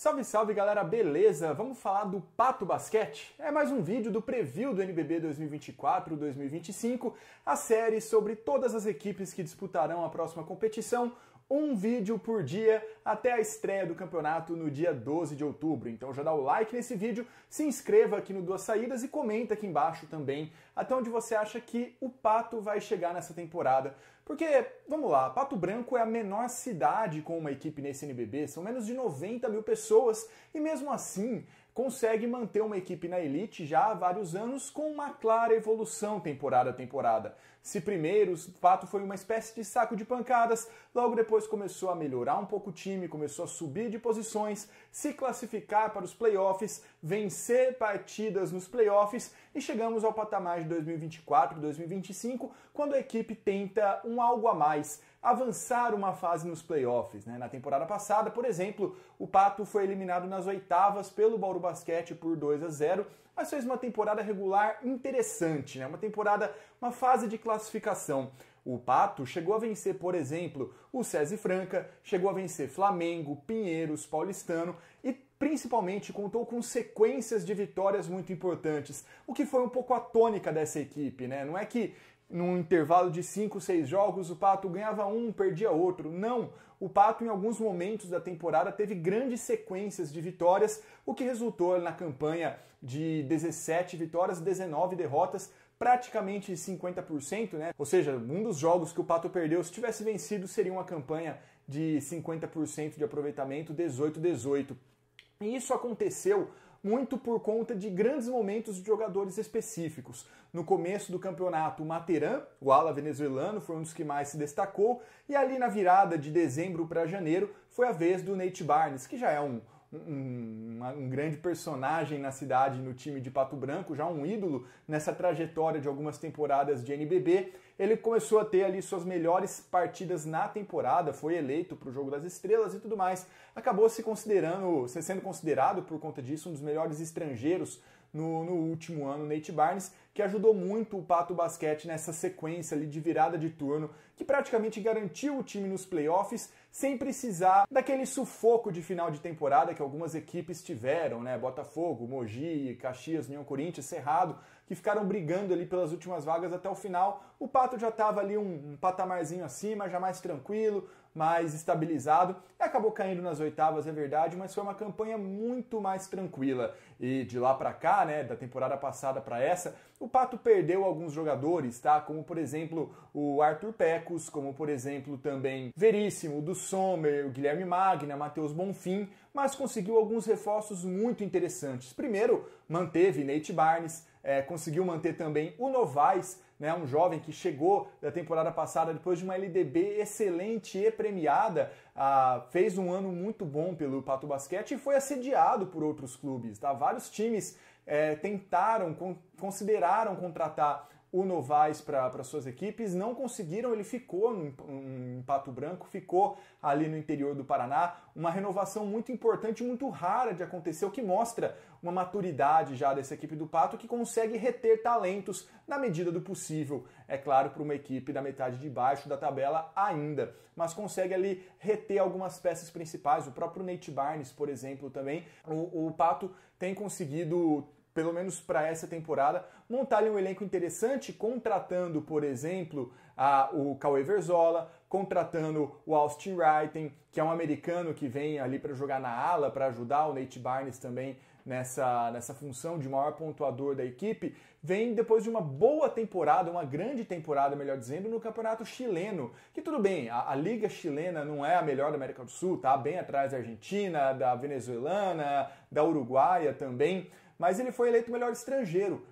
Salve, salve galera, beleza? Vamos falar do Pato Basquete? É mais um vídeo do preview do NBB 2024-2025, a série sobre todas as equipes que disputarão a próxima competição, um vídeo por dia até a estreia do campeonato no dia 12 de outubro. Então já dá o like nesse vídeo, se inscreva aqui no Duas Saídas e comenta aqui embaixo também até onde você acha que o Pato vai chegar nessa temporada. Porque, vamos lá, Pato Branco é a menor cidade com uma equipe nesse NBB, são menos de 90 mil pessoas e mesmo assim consegue manter uma equipe na elite já há vários anos com uma clara evolução temporada a temporada. Se primeiro o Pato foi uma espécie de saco de pancadas, logo depois começou a melhorar um pouco o time, começou a subir de posições, se classificar para os playoffs, vencer partidas nos playoffs e chegamos ao patamar de 2024-2025, quando a equipe tenta um algo a mais, avançar uma fase nos playoffs. Na temporada passada, por exemplo, o Pato foi eliminado nas oitavas pelo Bauru Basquete por 2-0, mas fez uma temporada regular interessante, uma fase de classificação. O Pato chegou a vencer, por exemplo, o SESI Franca, chegou a vencer Flamengo, Pinheiros, Paulistano e principalmente contou com sequências de vitórias muito importantes, o que foi um pouco a tônica dessa equipe, Não é que num intervalo de 5, 6 jogos, o Pato ganhava um, perdia outro. Não, o Pato em alguns momentos da temporada teve grandes sequências de vitórias, o que resultou na campanha de 17 vitórias, 19 derrotas, praticamente 50%, Ou seja, um dos jogos que o Pato perdeu, se tivesse vencido, seria uma campanha de 50% de aproveitamento, 18-18. E isso aconteceu muito por conta de grandes momentos de jogadores específicos. No começo do campeonato, o Materan, o ala venezuelano, foi um dos que mais se destacou, e ali na virada de dezembro para janeiro foi a vez do Nate Barnes, que já é um grande personagem na cidade, no time de Pato Branco, já um ídolo nessa trajetória de algumas temporadas de NBB. Ele começou a ter ali suas melhores partidas na temporada, foi eleito para o Jogo das Estrelas e tudo mais. Acabou sendo considerado por conta disso um dos melhores estrangeiros no último ano, Nate Barnes, que ajudou muito o Pato Basquete nessa sequência ali de virada de turno, que praticamente garantiu o time nos playoffs, sem precisar daquele sufoco de final de temporada que algumas equipes tiveram, Botafogo, Mogi, Caxias, União Corinthians, Cerrado, que ficaram brigando ali pelas últimas vagas até o final. O Pato já estava ali um patamarzinho acima, já mais tranquilo, mais estabilizado, e acabou caindo nas oitavas, é verdade, mas foi uma campanha muito mais tranquila. E de lá para cá, da temporada passada para essa, o Pato perdeu alguns jogadores, como por exemplo o Arthur Pecos, como por exemplo também Veríssimo, do Sommer, o Guilherme Magna, Matheus Bonfim, mas conseguiu alguns reforços muito interessantes. Primeiro, manteve Nate Barnes, conseguiu manter também o Novaes, um jovem que chegou da temporada passada depois de uma LDB excelente e premiada, fez um ano muito bom pelo Pato Basquete e foi assediado por outros clubes. Vários times consideraram contratar o Novaes para suas equipes, não conseguiram, ele ficou em Pato Branco, ficou ali no interior do Paraná, uma renovação muito importante, muito rara de acontecer, o que mostra uma maturidade já dessa equipe do Pato, que consegue reter talentos na medida do possível, é claro, para uma equipe da metade de baixo da tabela ainda, mas consegue ali reter algumas peças principais, o próprio Nate Barnes, por exemplo, também, o Pato tem conseguido, pelo menos para essa temporada, montar ali um elenco interessante, contratando, por exemplo, o Cauê Verzola, contratando o Austin Wrighten, que é um americano que vem ali para jogar na ala, para ajudar o Nate Barnes também nessa função de maior pontuador da equipe, vem depois de uma boa temporada, uma grande temporada, melhor dizendo, no campeonato chileno, que tudo bem, a liga chilena não é a melhor da América do Sul, bem atrás da Argentina, da venezuelana, da uruguaia também, mas ele foi eleito o melhor estrangeiro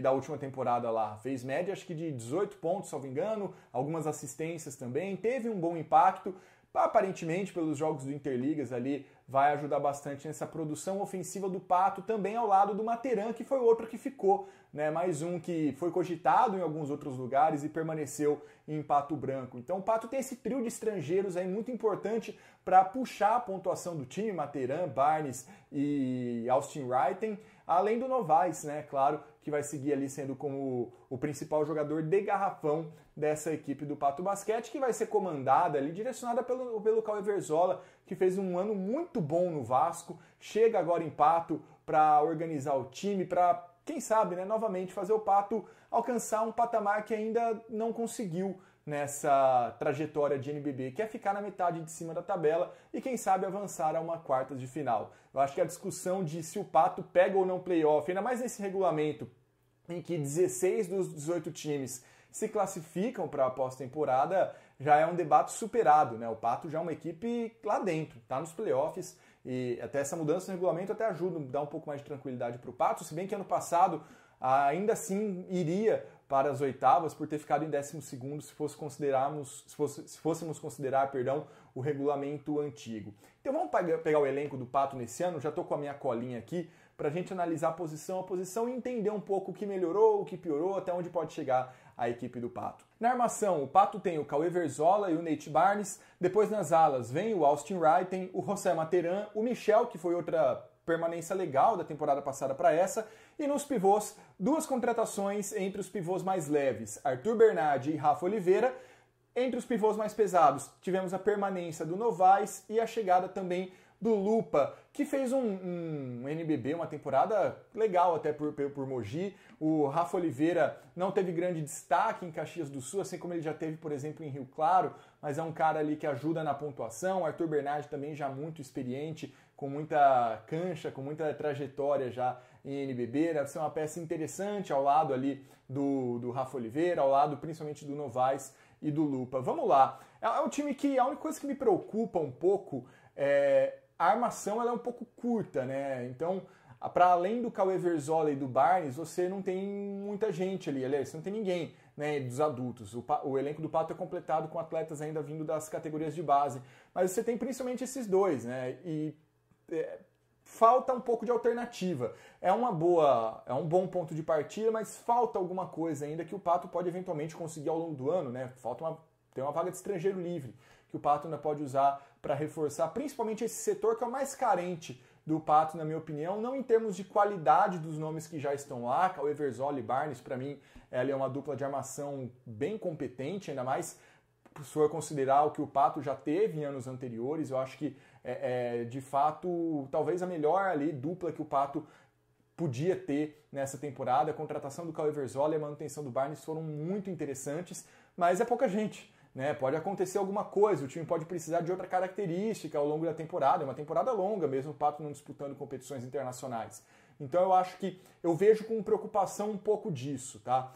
da última temporada lá. Fez média, acho que de 18 pontos, salvo engano, algumas assistências também, teve um bom impacto. Aparentemente, pelos jogos do Interligas ali, vai ajudar bastante nessa produção ofensiva do Pato, também ao lado do Materan, que foi outro que ficou, mais um que foi cogitado em alguns outros lugares e permaneceu em Pato Branco. Então o Pato tem esse trio de estrangeiros aí muito importante para puxar a pontuação do time, Materan, Barnes e Austin Wrighten, além do Novaes, claro, que vai seguir ali sendo como o principal jogador de garrafão dessa equipe do Pato Basquete, que vai ser comandada ali, direcionada pelo Cauê Verzola, que fez um ano muito bom no Vasco, chega agora em Pato para organizar o time, para, quem sabe, né, novamente fazer o Pato alcançar um patamar que ainda não conseguiu nessa trajetória de NBB, que é ficar na metade de cima da tabela e quem sabe avançar a uma quartas de final. Eu acho que a discussão de se o Pato pega ou não playoff, ainda mais nesse regulamento em que 16 dos 18 times se classificam para a pós-temporada, já é um debate superado, né? O Pato já é uma equipe lá dentro, está nos playoffs, e até essa mudança no regulamento até ajuda a dar um pouco mais de tranquilidade para o Pato, se bem que ano passado ainda assim iria para as oitavas por ter ficado em 12º se fôssemos considerar, perdão, o regulamento antigo. Então vamos pegar o elenco do Pato nesse ano, já estou com a minha colinha aqui, para a gente analisar a posição e entender um pouco o que melhorou, o que piorou, até onde pode chegar a equipe do Pato. Na armação, o Pato tem o Cauê Verzola e o Nate Barnes, depois nas alas vem o Austin Wright, o José Materan, o Michel, que foi outra permanência legal da temporada passada para essa, e nos pivôs, 2 contratações entre os pivôs mais leves, Arthur Bernardi e Rafa Oliveira. Entre os pivôs mais pesados, tivemos a permanência do Novaes e a chegada também do Lupa, que fez um NBB, uma temporada legal até por Mogi. O Rafa Oliveira não teve grande destaque em Caxias do Sul, assim como ele já teve, por exemplo, em Rio Claro, mas é um cara ali que ajuda na pontuação. O Arthur Bernardi também já muito experiente, com muita cancha, com muita trajetória já em NBB, deve ser uma peça interessante ao lado ali do Rafa Oliveira, ao lado principalmente do Novaes e do Lupa. Vamos lá, é um time que a única coisa que me preocupa um pouco é a armação, ela é um pouco curta, né? Então, para além do Cauê Verzola e do Barnes, você não tem muita gente ali, aliás, você não tem ninguém, né, dos adultos. O elenco do Pato é completado com atletas ainda vindo das categorias de base, mas você tem principalmente esses dois, né? E falta um pouco de alternativa. É um bom ponto de partida, mas falta alguma coisa ainda que o Pato pode eventualmente conseguir ao longo do ano, né? Tem uma vaga de estrangeiro livre que o Pato ainda pode usar para reforçar, principalmente esse setor que é o mais carente do Pato, na minha opinião, não em termos de qualidade dos nomes que já estão lá. Cauê Verzola e Barnes, para mim, ela é uma dupla de armação bem competente, ainda mais se for considerar o que o Pato já teve em anos anteriores. Eu acho que de fato, talvez a melhor ali dupla que o Pato podia ter nessa temporada. A contratação do Cauê Verzola e a manutenção do Barnes foram muito interessantes, mas é pouca gente, né? Pode acontecer alguma coisa, o time pode precisar de outra característica ao longo da temporada. É uma temporada longa, mesmo o Pato não disputando competições internacionais. Então eu vejo com preocupação um pouco disso, tá?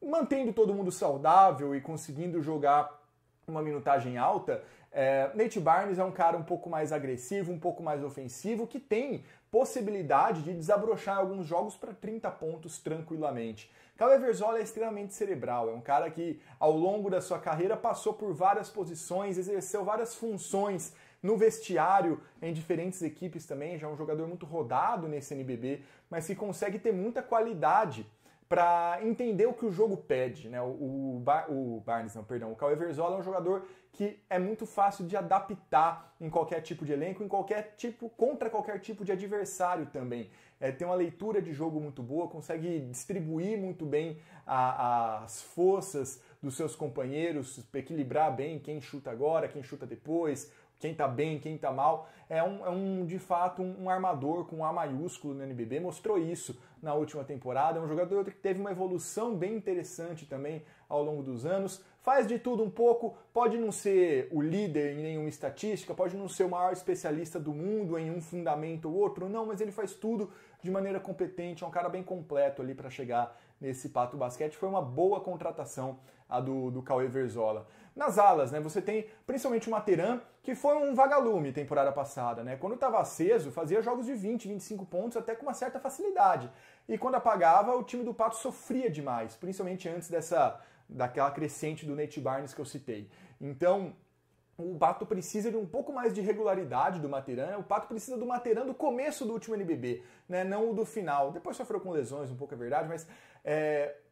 Mantendo todo mundo saudável e conseguindo jogar uma minutagem alta, Nate Barnes é um cara um pouco mais agressivo, um pouco mais ofensivo, que tem possibilidade de desabrochar alguns jogos para 30 pontos tranquilamente. Cauê Verzola é extremamente cerebral, é um cara que ao longo da sua carreira passou por várias posições, exerceu várias funções no vestiário, em diferentes equipes também, já é um jogador muito rodado nesse NBB, mas que consegue ter muita qualidade para entender o que o jogo pede, né? O Cauê Verzola é um jogador que é muito fácil de adaptar em qualquer tipo de elenco, contra qualquer tipo de adversário também. Tem uma leitura de jogo muito boa, consegue distribuir muito bem as forças dos seus companheiros, equilibrar bem quem chuta agora, quem chuta depois, quem tá bem, quem tá mal. De fato, um armador com um A maiúsculo no NBB, mostrou isso na última temporada. É um jogador que teve uma evolução bem interessante também ao longo dos anos. Faz de tudo um pouco, pode não ser o líder em nenhuma estatística, pode não ser o maior especialista do mundo em um fundamento ou outro, não, mas ele faz tudo de maneira competente, é um cara bem completo ali para chegar nesse Pato Basquete. Foi uma boa contratação a do Cauê Verzola. Nas alas, né, você tem principalmente o Materan, que foi um vagalume temporada passada, né? Quando estava aceso, fazia jogos de 20, 25 pontos até com uma certa facilidade. E quando apagava, o time do Pato sofria demais, principalmente antes daquela crescente do Nate Barnes que eu citei. Então, o Pato precisa de um pouco mais de regularidade do Materan. O Pato precisa do Materan do começo do último NBB, né? Não o do final. Depois sofreu com lesões, um pouco é verdade, mas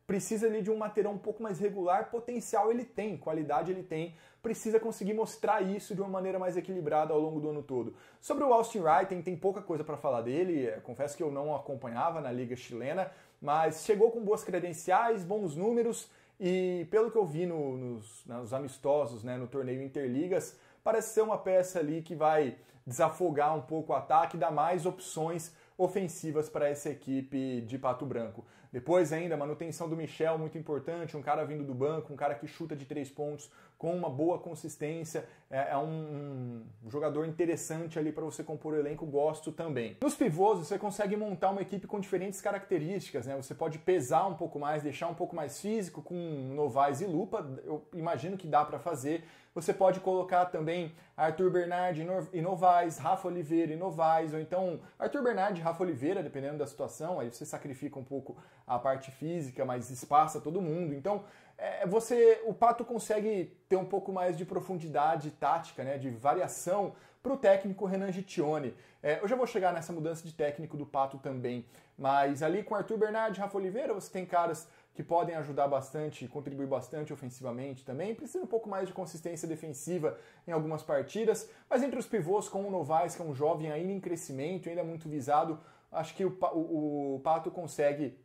precisa ali de um Materan um pouco mais regular. Potencial ele tem, qualidade ele tem. Precisa conseguir mostrar isso de uma maneira mais equilibrada ao longo do ano todo. Sobre o Austin Wright, tem pouca coisa para falar dele. Confesso que eu não o acompanhava na liga chilena, mas chegou com boas credenciais, bons números. E pelo que eu vi nos amistosos, né, no torneio Interligas, parece ser uma peça ali que vai desafogar um pouco o ataque e dar mais opções ofensivas para essa equipe de Pato Branco. Depois ainda, a manutenção do Michel, muito importante, um cara vindo do banco, um cara que chuta de 3 pontos com uma boa consistência, é um jogador interessante ali para você compor o elenco, gosto também. Nos pivôs você consegue montar uma equipe com diferentes características, né? Você pode pesar um pouco mais, deixar um pouco mais físico com Novaes e Lupa, eu imagino que dá para fazer. Você pode colocar também Arthur Bernardi e Novaes, Rafa Oliveira e Novaes, ou então Arthur Bernardi e Rafa Oliveira, dependendo da situação, aí você sacrifica um pouco a parte física, mas espaça todo mundo. Então, o Pato consegue ter um pouco mais de profundidade tática, né, de variação para o técnico Renan Gittione. Eu já vou chegar nessa mudança de técnico do Pato também, mas ali com Arthur Bernardi e Rafa Oliveira, você tem caras que podem ajudar bastante, contribuir bastante ofensivamente também. Precisa um pouco mais de consistência defensiva em algumas partidas, mas entre os pivôs, com o Novaes, que é um jovem ainda em crescimento, ainda muito visado, acho que o Pato consegue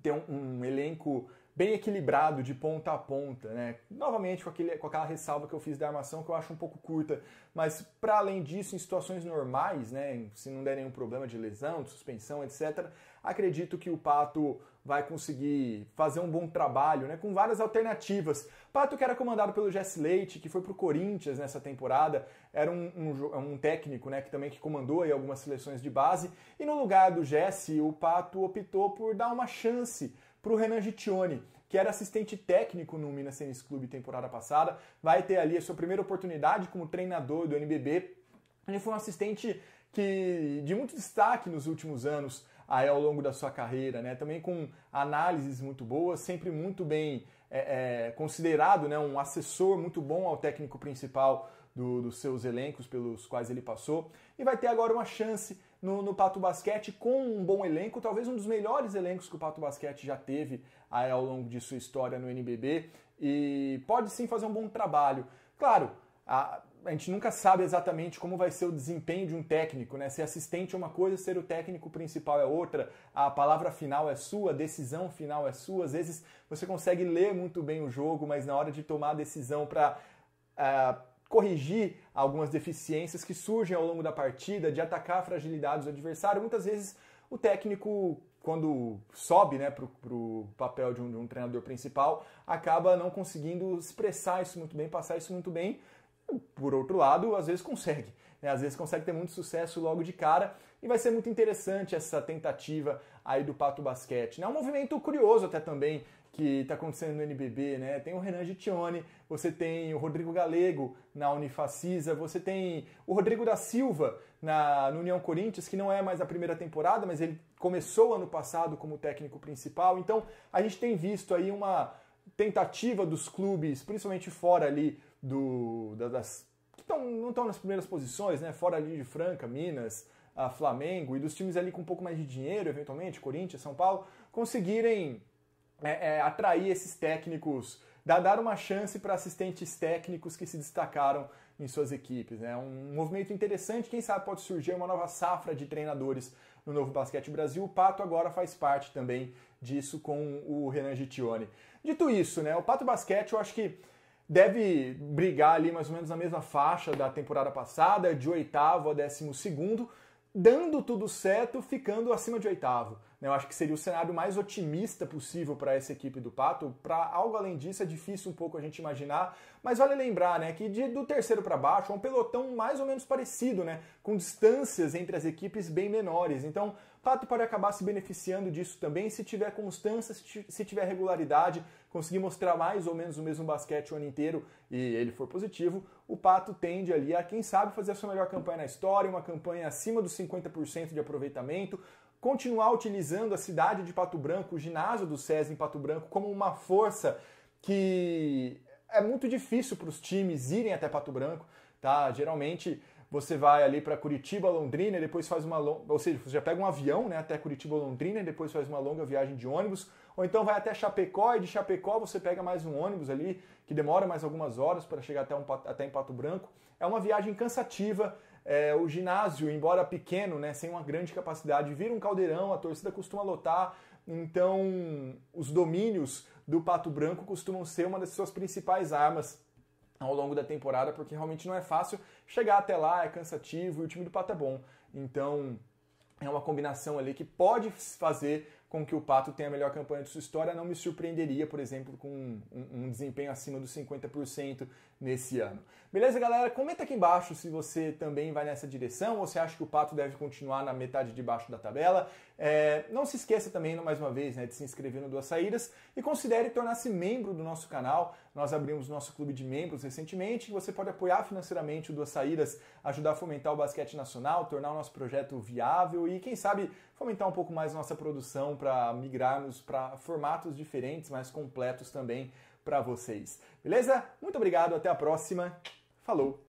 ter um elenco bem equilibrado de ponta a ponta, né? Novamente com aquela ressalva que eu fiz da armação, que eu acho um pouco curta, mas para além disso, em situações normais, né, se não der nenhum problema de lesão, de suspensão, etc., acredito que o Pato vai conseguir fazer um bom trabalho, né, com várias alternativas. Pato, que era comandado pelo Jesse Leite, que foi para o Corinthians nessa temporada, era um técnico, né, que comandou aí algumas seleções de base, e no lugar do Jesse, o Pato optou por dar uma chance para o Renan Gittione, que era assistente técnico no Minas Tênis Clube temporada passada, vai ter ali a sua primeira oportunidade como treinador do NBB. Ele foi um assistente de muito destaque nos últimos anos, aí ao longo da sua carreira, né? Também com análises muito boas, sempre muito bem considerado, né? Um assessor muito bom ao técnico principal dos seus elencos pelos quais ele passou, e vai ter agora uma chance no Pato Basquete com um bom elenco, talvez um dos melhores elencos que o Pato Basquete já teve aí ao longo de sua história no NBB, e pode sim fazer um bom trabalho. Claro, a gente nunca sabe exatamente como vai ser o desempenho de um técnico, né? Ser assistente é uma coisa, ser o técnico principal é outra, a palavra final é sua, a decisão final é sua. Às vezes você consegue ler muito bem o jogo, mas na hora de tomar a decisão para corrigir algumas deficiências que surgem ao longo da partida, de atacar a fragilidade do adversário, muitas vezes o técnico, quando sobe, né, para o papel de um treinador principal, acaba não conseguindo expressar isso muito bem, passar isso muito bem. Por outro lado, às vezes consegue, né? Às vezes consegue ter muito sucesso logo de cara, e vai ser muito interessante essa tentativa aí do Pato Basquete, né? Um movimento curioso até também que está acontecendo no NBB, né? Tem o Renan Gittione, você tem o Rodrigo Galego na Unifacisa, você tem o Rodrigo da Silva no União Corinthians, que não é mais a primeira temporada, mas ele começou ano passado como técnico principal. Então a gente tem visto aí uma tentativa dos clubes, principalmente fora ali que não estão nas primeiras posições, né? Fora ali de Franca, Minas, Flamengo, e dos times ali com um pouco mais de dinheiro, eventualmente, Corinthians, São Paulo, conseguirem atrair esses técnicos, dar uma chance para assistentes técnicos que se destacaram em suas equipes. É um movimento interessante, quem sabe pode surgir uma nova safra de treinadores no Novo Basquete Brasil. O Pato agora faz parte também disso com o Renan Gittione. Dito isso, né, o Pato Basquete eu acho que deve brigar ali mais ou menos na mesma faixa da temporada passada, de 8º a 12º, dando tudo certo, ficando acima de 8º. Eu acho que seria o cenário mais otimista possível para essa equipe do Pato. Para algo além disso é difícil um pouco a gente imaginar, mas vale lembrar, né, que do terceiro para baixo é um pelotão mais ou menos parecido, né, com distâncias entre as equipes bem menores. Então, o Pato pode acabar se beneficiando disso também se tiver constância, se tiver regularidade, conseguir mostrar mais ou menos o mesmo basquete o ano inteiro e ele for positivo, o Pato tende ali a, quem sabe, fazer a sua melhor campanha na história, uma campanha acima dos 50% de aproveitamento, continuar utilizando a cidade de Pato Branco, o ginásio do SESI em Pato Branco, como uma força que é muito difícil para os times irem até Pato Branco, tá? Geralmente você vai ali para Curitiba, Londrina, e depois faz ou seja, você já pega um avião, né, até Curitiba, Londrina, e depois faz uma longa viagem de ônibus, ou então vai até Chapecó, e de Chapecó você pega mais um ônibus ali, que demora mais algumas horas para chegar até em Pato Branco. É uma viagem cansativa. O ginásio, embora pequeno, né, sem uma grande capacidade, vira um caldeirão, a torcida costuma lotar, então os domínios do Pato Branco costumam ser uma das suas principais armas ao longo da temporada, porque realmente não é fácil chegar até lá, é cansativo e o time do Pato é bom. Então é uma combinação ali que pode fazer com que o Pato tenha a melhor campanha de sua história. Não me surpreenderia, por exemplo, com um desempenho acima dos 50% nesse ano. Beleza, galera? Comenta aqui embaixo se você também vai nessa direção ou se acha que o Pato deve continuar na metade de baixo da tabela. Não se esqueça também, mais uma vez, de se inscrever no Duas Saídas e considere tornar-se membro do nosso canal. Nós abrimos nosso clube de membros recentemente. Você pode apoiar financeiramente o Duas Saídas, ajudar a fomentar o basquete nacional, tornar o nosso projeto viável e, quem sabe, fomentar um pouco mais nossa produção para migrarmos para formatos diferentes, mais completos também para vocês. Beleza? Muito obrigado, até a próxima. Falou!